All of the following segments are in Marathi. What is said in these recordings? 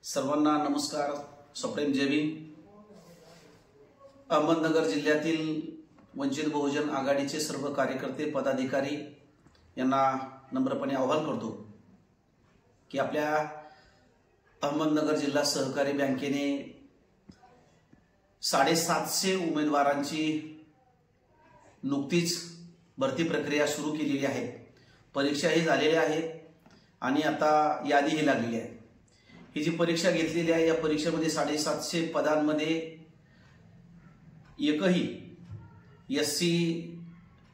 सर्वांना नमस्कार. सप्रेम जय भीम. अहमदनगर जिल्ह्यातील वंचित बहुजन आघाडीचे सर्व कार्यकर्ते पदाधिकारी यांना नम्रपणे आवाहन करतो की आपल्या अहमदनगर जिल्हा सहकारी बँकेने 750 उमेदवारांची नुकतीच भरती प्रक्रिया सुरू केलेली आहे. परीक्षाही झालेल्या आहेत आणि आता यादीही लागलेली आहे. ही जी परीक्षा घेतलेली आहे या परीक्षेमध्ये 750 पदांमध्ये एकही SC,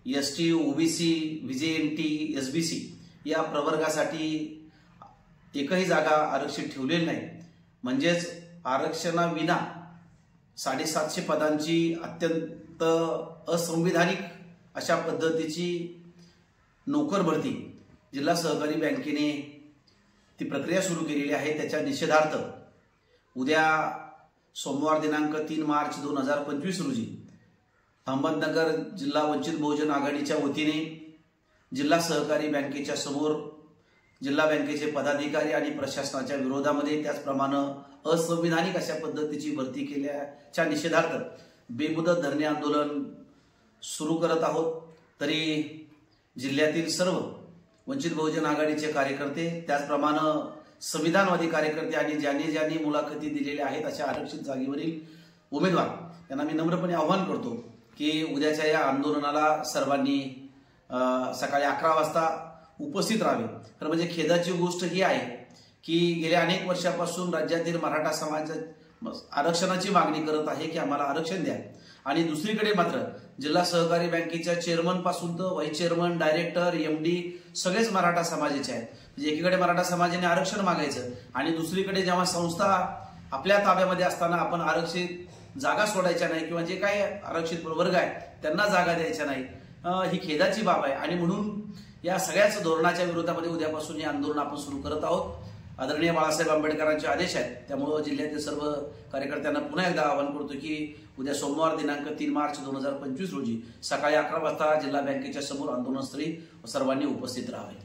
ST, OBC, VJNT, SBC या प्रवर्गासाठी एकही जागा आरक्षित ठेवलेली नाही. म्हणजेच आरक्षणाविना 750 पदांची अत्यंत असंविधानिक अशा पद्धतीची नोकर भरती जिल्हा सहकारी बँकेने ती प्रक्रिया सुरू केलेली आहे. त्याच्या निषेधार्थ उद्या सोमवार दिनांक 3 मार्च 2025 रोजी अहमदनगर जिल्हा वंचित बहुजन आघाडीच्या वतीने जिल्हा सहकारी बँकेच्या समोर जिल्हा बँकेचे पदाधिकारी आणि प्रशासनाच्या विरोधामध्ये त्याचप्रमाणे असंविधानिक अशा पद्धतीची भरती केल्याच्या निषेधार्थ बेमुदत धरणे आंदोलन सुरू करत आहोत. तरी जिल्ह्यातील सर्व वंचित बहुजन आघाडीचे कार्यकर्ते त्याचप्रमाणे संविधानवादी कार्यकर्ते आणि ज्यांनी मुलाखती दिलेल्या आहेत अशा आरक्षित जागेवरील उमेदवार यांना मी नम्रपणे आवाहन करतो की उद्याच्या या आंदोलनाला सर्वांनी सकाळी 11 वाजता उपस्थित राहावे. तर म्हणजे खेदाची गोष्ट ही आहे की गेल्या अनेक वर्षापासून राज्यातील मराठा समाज आरक्षणाची मागणी करत आहे की आम्हाला आरक्षण द्या. आणि दुसरीकडे मात्र जिल्हा सहकारी बँकेच्या चेअरमन पासून तर व्हाईस चेअरमन, डायरेक्टर, एमडी सगळेच मराठा समाजाचे आहेत. म्हणजे एकीकडे मराठा समाजाने आरक्षण मागायचं आणि दुसरीकडे जेव्हा संस्था आपल्या ताब्यामध्ये असताना आपण आरक्षित जागा सोडायच्या नाही किंवा जे काही आरक्षित प्रवर्ग आहे त्यांना जागा द्यायच्या नाही. ही खेदाची बाब आहे आणि म्हणून या सगळ्याच धोरणाच्या विरोधामध्ये उद्यापासून हे आंदोलन आपण सुरू करत आहोत. आदरणीय बाळासाहेब आंबेडकरांचे आदेश आहेत. त्यामुळे जिल्ह्यातील सर्व कार्यकर्त्यांना पुन्हा एकदा आवाहन करतो की उद्या सोमवार दिनांक 3 मार्च 2025 रोजी सकाळी 11 वाजता जिल्हा बँकेच्या समोर आंदोलनस्थळी सर्वांनी उपस्थित राहावे.